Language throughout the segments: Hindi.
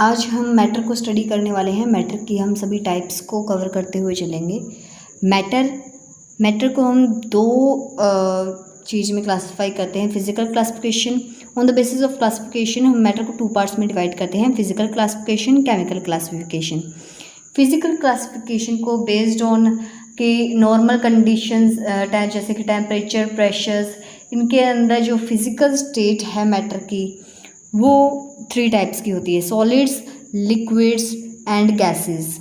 आज हम मैटर को स्टडी करने वाले हैं। मैटर की हम सभी टाइप्स को कवर करते हुए चलेंगे। मैटर को हम दो चीज़ में क्लासिफाई करते हैं। Physical classification, on the basis of classification हम मैटर को 2 पार्ट्स में डिवाइड करते हैं, physical classification, chemical classification. Physical classification को बेस्ड ऑन के नॉर्मल कंडीशंस जैसे कि टेम्परेचर, प्रेशर्स, इनके अंदर जो फिजिकल स्टेट है मैटर की वो 3 टाइप्स की होती है, solids, liquids and gases.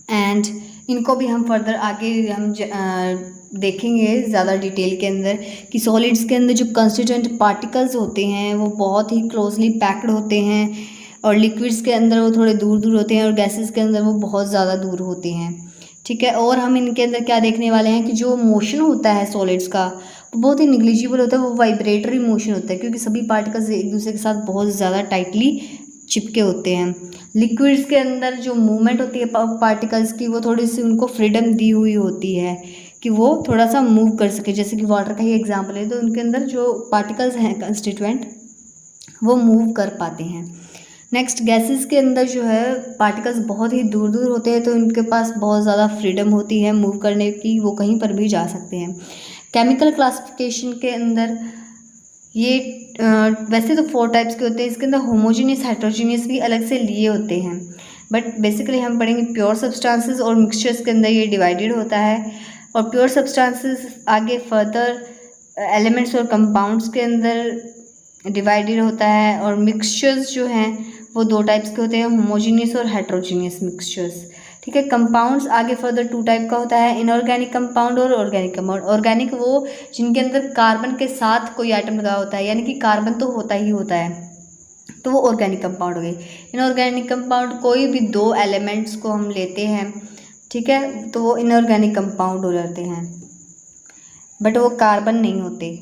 And इनको भी हम फर्दर आगे हम देखेंगे ज़्यादा डिटेल के अंदर कि सॉलिड्स के अंदर जो कंस्टिट्यूएंट पार्टिकल्स होते हैं वो बहुत ही क्लोजली पैक्ड होते हैं, और लिक्विड्स के अंदर वो थोड़े दूर दूर होते हैं, और गैसेस के अंदर वो बहुत ज़्यादा दूर होते हैं। ठीक है, और हम इनके अंदर क्या देखने वाले हैं कि जो मोशन होता है सॉलिड्स का वो बहुत ही निग्लिजिबल होता है, वो वाइब्रेटरी मोशन होता है, क्योंकि सभी पार्टिकल्स एक दूसरे के साथ बहुत ज़्यादा टाइटली चिपके होते हैं। लिक्विड्स के अंदर जो मूवमेंट होती है पार्टिकल्स की वो थोड़ी सी उनको फ्रीडम दी हुई होती है कि वो थोड़ा सा मूव कर सके, जैसे कि वाटर का ही एग्जांपल है, तो उनके अंदर जो पार्टिकल्स हैं कंस्टिट्यूएंट वो मूव कर पाते हैं। नेक्स्ट, गैसेस के अंदर जो है पार्टिकल्स बहुत ही दूर दूर होते हैं, तो उनके पास बहुत ज़्यादा फ्रीडम होती है मूव करने की, वो कहीं पर भी जा सकते हैं। केमिकल क्लासिफिकेशन के अंदर ये वैसे तो 4 टाइप्स के होते हैं, इसके अंदर होमोजीनियस, हेट्रोजीनियस भी अलग से लिए होते हैं, बट बेसिकली हम पढ़ेंगे प्योर सब्सटेंसेस और मिक्सचर्स के अंदर ये डिवाइडेड होता है। और प्योर सब्सटेंसेस आगे फर्दर एलिमेंट्स और कंपाउंड्स के अंदर डिवाइडेड होता है, और मिक्सचर्स जो हैं वो 2 टाइप्स के होते हैं, होमोजीनियस और हेट्रोजीनियस मिक्सचर्स। ठीक है, कंपाउंड्स आगे फर्दर 2 टाइप का होता है, इनऑर्गेनिक कंपाउंड और ऑर्गेनिक कंपाउंड। ऑर्गेनिक वो जिनके अंदर कार्बन के साथ कोई आइटम लगा होता है, यानी कि कार्बन तो होता ही होता है, तो वो ऑर्गेनिक कंपाउंड हो गई। इनऑर्गेनिक कंपाउंड कोई भी 2 एलिमेंट्स को हम लेते हैं, ठीक है, तो वो इनऑर्गेनिक कंपाउंड हो जाते हैं, बट वो कार्बन नहीं होते।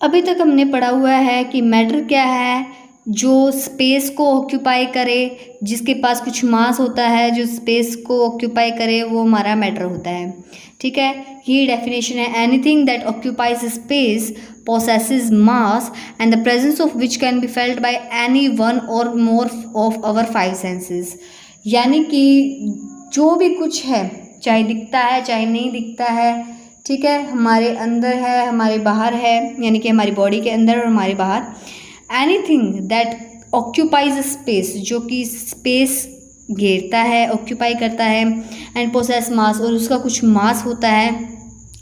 अभी तक हमने पढ़ा हुआ है कि मैटर क्या है, जो स्पेस को ऑक्यूपाई करे, जिसके पास कुछ मास होता है, जो स्पेस को ऑक्यूपाई करे, वो हमारा मैटर होता है। ठीक है, ये डेफिनेशन है, anything that occupies space possesses mass and the presence of which can be felt by any one or more of our 5 senses। यानी कि जो भी कुछ है, चाहे दिखता है चाहे नहीं दिखता है, ठीक है, हमारे अंदर है हमारे बाहर है, यानी कि हमारी बॉडी के अंदर और हमारे बाहर, एनीथिंग दैट ऑक्यूपाइज स्पेस, जो कि स्पेस घेरता है, ऑक्यूपाई करता है, एंड पोसेस मास, और उसका कुछ मास होता है,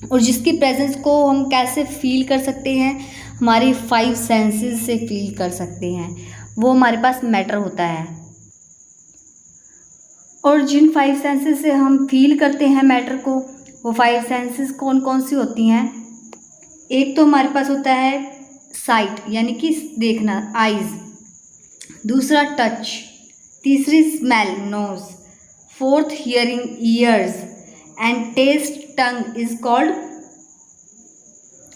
और जिसकी प्रेजेंस को हम कैसे फील कर सकते हैं, हमारी 5 सेंसेस से फील कर सकते हैं, वो हमारे पास मैटर होता है। और जिन 5 सेंसेस से हम फील करते हैं मैटर को, वो 5 सेंसेस कौन कौन सी होती हैं? एक तो हमारे पास होता है साइट, यानी कि देखना, आइज़। दूसरा टच, तीसरी smell, nose, fourth hearing, ears, and taste, tongue is called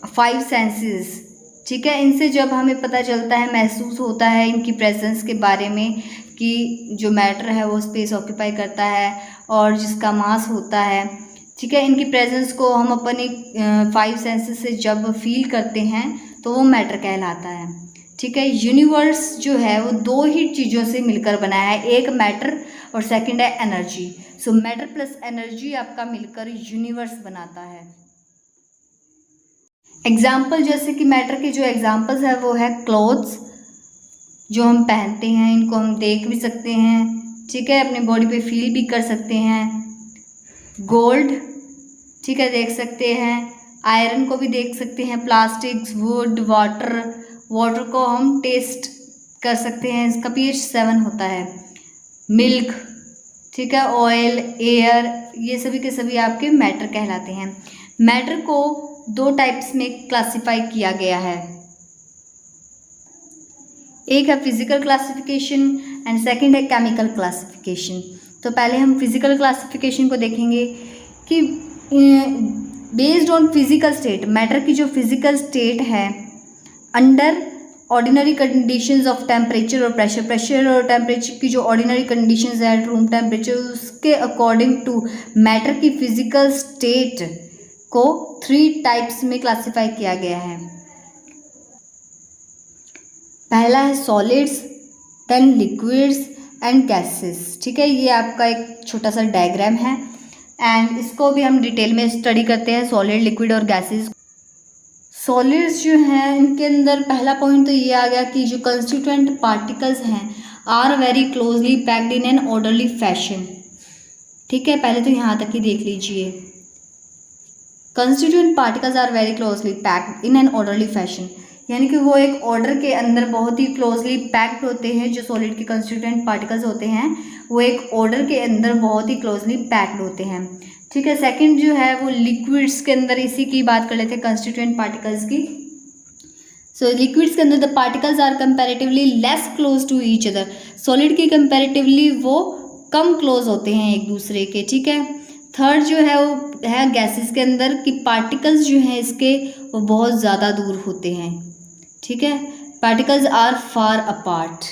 5 senses. ठीक है, इनसे जब हमें पता चलता है, महसूस होता है इनकी प्रेजेंस के बारे में कि जो मैटर है वो स्पेस ऑक्यूपाई करता है और जिसका मास होता है, ठीक है, इनकी प्रेजेंस को हम अपनी 5 सेंसेस से जब फील करते हैं तो वो मैटर कहलाता है। ठीक है, यूनिवर्स जो है वो 2 ही चीज़ों से मिलकर बना है, एक मैटर और सेकंड है एनर्जी। सो मैटर प्लस एनर्जी आपका मिलकर यूनिवर्स बनाता है। एग्जाम्पल, जैसे कि मैटर के जो एग्जाम्पल्स है वो है क्लोथ्स, जो हम पहनते हैं, इनको हम देख भी सकते हैं, ठीक है, अपने बॉडी पे फील भी कर सकते हैं। गोल्ड, ठीक है, देख सकते हैं, आयरन को भी देख सकते हैं, प्लास्टिक्स, वुड, वाटर को हम टेस्ट कर सकते हैं, इसका pH 7 होता है। मिल्क, ठीक है, ऑयल, एयर, ये सभी के सभी आपके मैटर कहलाते हैं। मैटर को 2 टाइप्स में क्लासिफाई किया गया है, एक है फिजिकल क्लासिफिकेशन एंड सेकंड है केमिकल क्लासिफिकेशन। तो पहले हम फिजिकल क्लासिफिकेशन को देखेंगे कि based on physical state, matter की जो फिजिकल स्टेट है under ordinary conditions of temperature और प्रेशर और टेम्परेचर की जो ऑर्डिनरी कंडीशंस है, रूम टेम्परेचर, उसके अकॉर्डिंग टू मैटर की फिजिकल स्टेट को 3 टाइप्स में क्लासिफाई किया गया है। पहला है solids, then liquids and gases. ठीक है, ये आपका एक छोटा सा डायग्राम है एंड इसको भी हम डिटेल में स्टडी करते हैं, सॉलिड, लिक्विड और गैसेस। सॉलिड्स जो हैं इनके अंदर पहला पॉइंट तो ये आ गया कि जो कंस्टिट्यूएंट पार्टिकल्स हैं are very closely packed in an orderly fashion. ठीक है, पहले तो यहाँ तक ही देख लीजिए। Constituent particles are very closely packed in an orderly fashion, यानी कि वो एक ऑर्डर के अंदर बहुत ही क्लोजली पैक्ड होते हैं। जो सॉलिड के कंस्टिट्यूएंट पार्टिकल्स होते हैं वो एक ऑर्डर के अंदर बहुत ही क्लोजली पैक्ड होते हैं। ठीक है, सेकंड जो है वो लिक्विड्स के अंदर, इसी की बात कर लेते हैं कंस्टिट्यूएंट पार्टिकल्स की। सो लिक्विड्स के अंदर the particles are comparatively less close to each other. Solid के कंपैरेटिवली वो कम क्लोज होते हैं एक दूसरे के। ठीक है, थर्ड जो है वो है गैसेस के अंदर कि पार्टिकल्स जो हैं इसके वो बहुत ज़्यादा दूर होते हैं। ठीक है, पार्टिकल्स आर फार अपार्ट।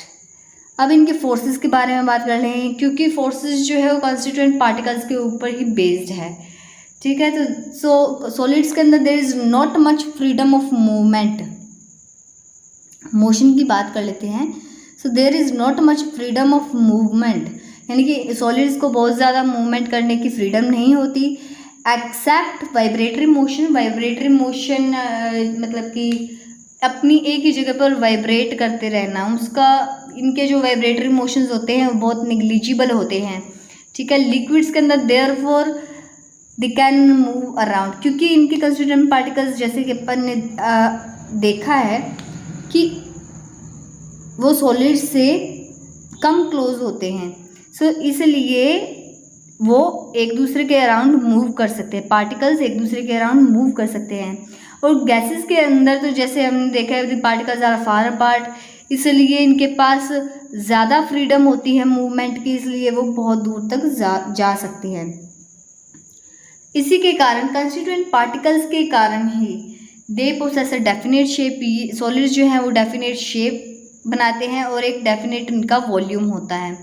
अब इनके फोर्सेस के बारे में बात कर लें, क्योंकि फोर्सेस जो है वो कंस्टिट्यूएंट पार्टिकल्स के ऊपर ही बेस्ड है। ठीक है, तो सॉलिड्स के अंदर there is not much freedom of movement. Motion की बात कर लेते हैं। So there is not much freedom of movement, यानी कि सॉलिड्स को बहुत ज़्यादा मूवमेंट करने की फ्रीडम नहीं होती except vibratory motion. Vibratory motion मतलब कि अपनी एक ही जगह पर वाइब्रेट करते रहना, उसका इनके जो वाइब्रेटरी मोशंस होते हैं वो बहुत निग्लिजिबल होते हैं। ठीक है, लिक्विड्स के अंदर therefore they can move around, क्योंकि इनके कंस्टिट्यूएंट पार्टिकल्स जैसे कि अपन ने देखा है कि वो सॉलिड से कम क्लोज होते हैं। सो इसलिए वो एक दूसरे के अराउंड मूव कर सकते हैं, पार्टिकल्स एक दूसरे के अराउंड मूव कर सकते हैं। और गैसेस के अंदर तो जैसे हमने देखा है the particles are far apart, इसलिए इनके पास ज़्यादा फ्रीडम होती है मूवमेंट की, इसलिए वो बहुत दूर तक जा सकती है। इसी के कारण कंस्टिट्यूएंट पार्टिकल्स के कारण ही they possess a definite shape. Solids जो हैं वो डेफिनेट शेप बनाते हैं और एक डेफिनेट इनका वॉल्यूम होता है,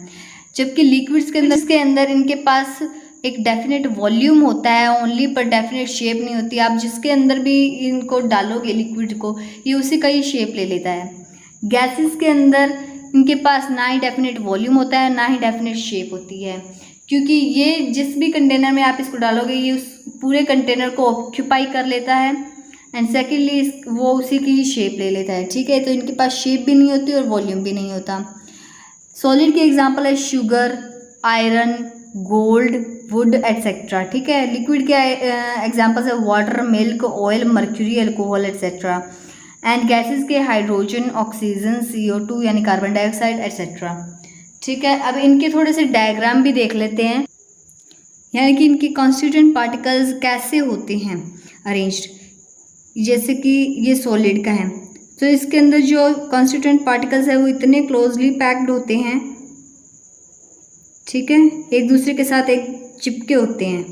जबकि लिक्विड्स के अंदर इनके पास एक डेफिनेट वॉल्यूम होता है ओनली, पर डेफिनेट शेप नहीं होती। आप जिसके अंदर भी इनको डालोगे लिक्विड को, ये उसी का ही शेप ले लेता है। गैसेस के अंदर इनके पास ना ही डेफिनेट वॉल्यूम होता है ना ही डेफिनेट शेप होती है, क्योंकि ये जिस भी कंटेनर में आप इसको डालोगे ये उस पूरे कंटेनर को ऑक्यूपाई कर लेता है एंड सेकेंडली वो उसी की शेप ले लेता है। ठीक है, तो इनके पास शेप भी नहीं होती और वॉल्यूम भी नहीं होता। सॉलिड के एग्जाम्पल है sugar, iron, gold, would etcetera. ठीक है, लिक्विड के एग्जाम्पल्स है water, milk, oil, mercury, alcohol etcetera. And gases के हाइड्रोजन, ऑक्सीजन, CO2 यानी कार्बन डाइऑक्साइड एट्सेट्रा। ठीक है, अब इनके थोड़े से डायग्राम भी देख लेते हैं, यानी कि इनके कॉन्स्टिट्यूएंट पार्टिकल्स कैसे होते हैं अरेंज्ड। जैसे कि ये सॉलिड का है, तो इसके अंदर जो कॉन्स्टिट्यूएंट पार्टिकल्स है वो इतने क्लोजली पैक्ड होते हैं। ठीक है, एक दूसरे के साथ एक चिपके होते हैं,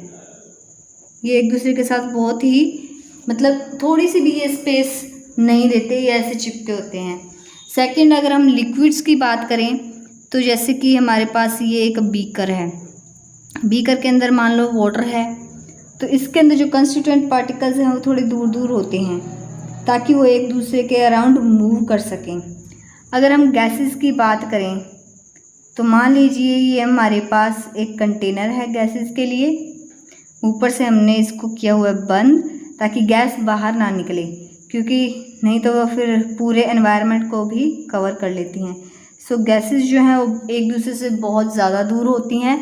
ये एक दूसरे के साथ बहुत ही मतलब थोड़ी सी भी ये स्पेस नहीं देते, ये ऐसे चिपके होते हैं। सेकंड, अगर हम लिक्विड्स की बात करें तो जैसे कि हमारे पास ये एक बीकर है, बीकर के अंदर मान लो वाटर है, तो इसके अंदर जो कंस्टिट्यूएंट पार्टिकल्स हैं वो थोड़े दूर दूर होते हैं ताकि वो एक दूसरे के अराउंड मूव कर सकें। अगर हम गैसेस की बात करें तो मान लीजिए ये हमारे पास एक कंटेनर है गैसेस के लिए, ऊपर से हमने इसको किया हुआ है बंद ताकि गैस बाहर ना निकले, क्योंकि नहीं तो वह फिर पूरे एनवायरनमेंट को भी कवर कर लेती हैं। सो गैसेस जो हैं वो एक दूसरे से बहुत ज़्यादा दूर होती हैं।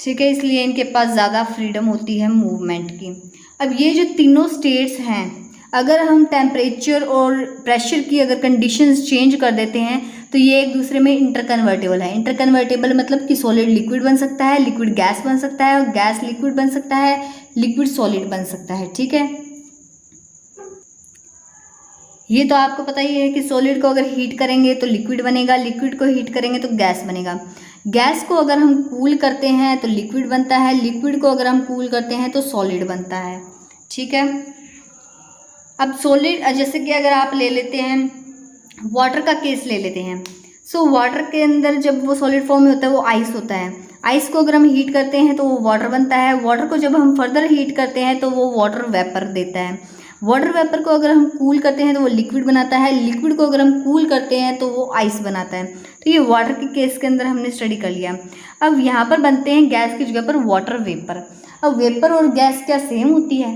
ठीक है, इसलिए इनके पास ज़्यादा फ्रीडम होती है मूवमेंट की। अब ये जो तीनों स्टेट्स हैं, अगर हम टेम्परेचर और प्रेशर की अगर कंडीशंस चेंज कर देते हैं तो ये एक दूसरे में इंटरकन्वर्टेबल है। इंटरकन्वर्टेबल मतलब कि सॉलिड लिक्विड बन सकता है, लिक्विड गैस बन सकता है और गैस लिक्विड बन सकता है, लिक्विड सॉलिड बन सकता है। ठीक है, ये तो आपको पता ही है कि सॉलिड को अगर हीट करेंगे तो लिक्विड बनेगा, लिक्विड को हीट करेंगे तो गैस बनेगा, गैस को अगर हम कूल करते हैं तो लिक्विड बनता है, लिक्विड को अगर हम कूल करते हैं तो सॉलिड बनता है। ठीक है, अब सॉलिड जैसे कि अगर आप ले लेते हैं वाटर का केस ले लेते हैं। सो वाटर के अंदर जब वो सॉलिड फॉर्म में होता है वो आइस होता है, आइस को अगर हम हीट करते हैं तो वो वाटर बनता है, वाटर को जब हम फर्दर हीट करते हैं तो वो वाटर वेपर देता है, वाटर वेपर को अगर हम कूल करते हैं तो वो लिक्विड बनाता है, लिक्विड को अगर हम कूल करते हैं तो वो आइस बनाता है। तो ये वाटर के केस के अंदर हमने स्टडी कर लिया। अब यहाँ पर बनते हैं गैस की जगह पर वाटर वेपर। अब वेपर और गैस क्या सेम होती है?